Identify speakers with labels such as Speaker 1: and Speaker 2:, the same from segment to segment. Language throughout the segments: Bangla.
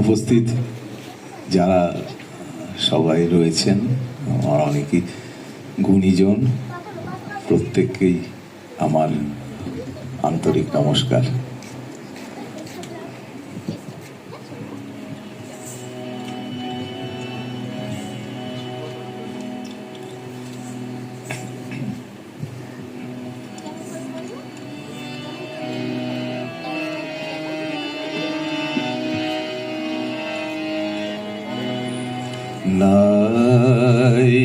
Speaker 1: উপস্থিত যারা সবাই রয়েছেন, আমার অনেকেই গুণীজন, প্রত্যেককেই আমার আন্তরিক নমস্কার। নাই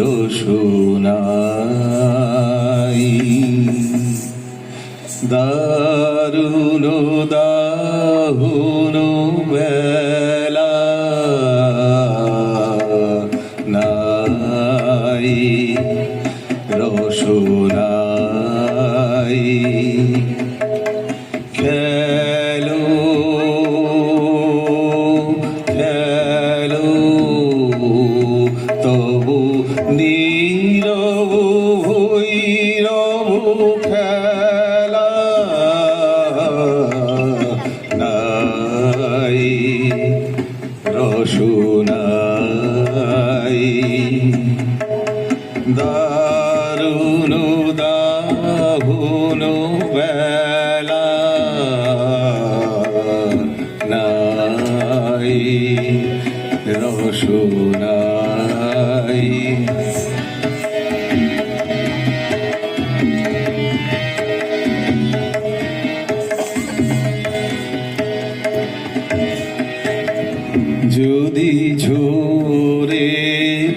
Speaker 1: রসুনাই দারুণ দাহুন বেলা, নাই রসুনাই খেলো তবু নীরব ভৈরব খেলা, নাই রসুনাই দারুণ দাহুন বেলা, নাই রসুনাই। যদি ঝরে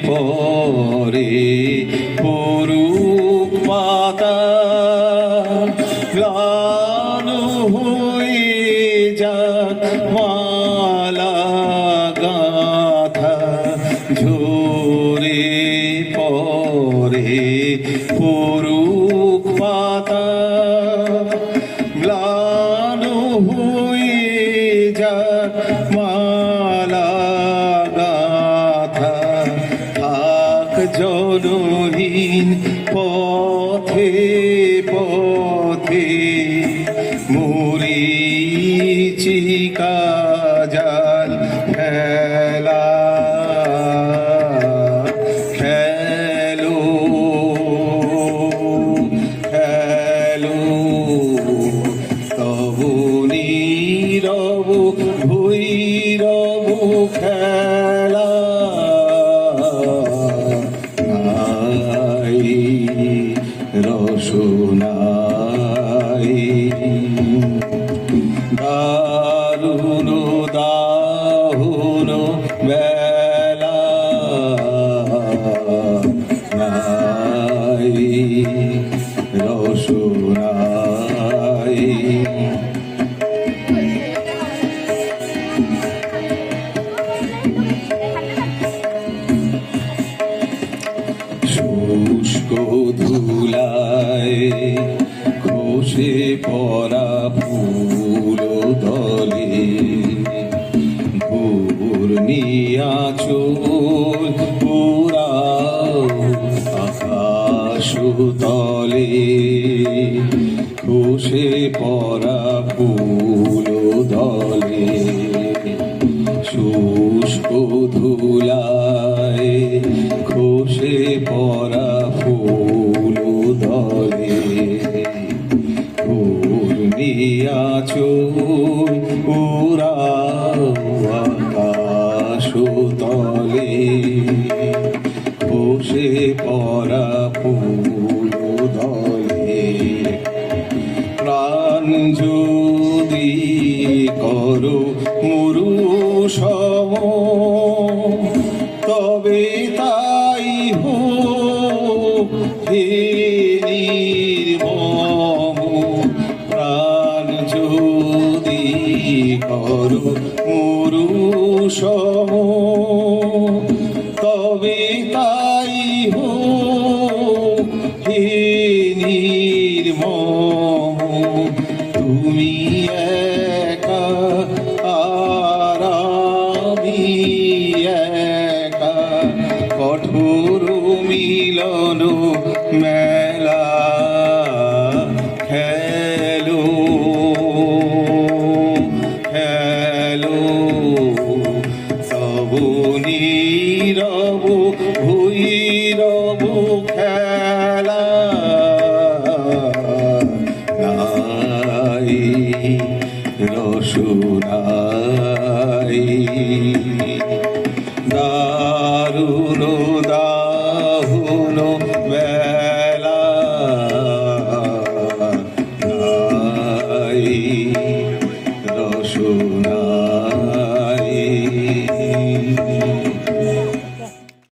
Speaker 1: পরে পরুক পাতা, প্রাণ হয়ে যাক মালা গাথা, ঝরে পরে পরুক পাতা, ম্লান হয়ে যাক মালা গাথা, থাক জনহীন পথে পথে মরীচিকা জাল ফেলা, খেলো খেলো তবু নীরব ভৈরব খেলা, নাই রসুনাই দারুণ দাহুন বেলা, নাই রসুনাই। শুষ্ক ধুলায় খসে পড়া ফুল দলে, ঘূর্ণিয়া চোল পুরাও আকাশ তলে, খসে পড়া ফুল দলে, শুষ্ক ধুলায় খসে পড়া ফুল দলে, ঘূর্ণিয়া চোল পুরাও আকাশ তলে, খসে পড়া ফুল দলে, প্রাণ যদি করো মরু সম, তবে তাই হোক হে নির্মম, প্রাণ যদি করো মরু সম, তবে তাই হোক হে নির্মম, তুমি একা আর আমি একা, কঠোর মিলন মেলা, খেলো খেলো গেল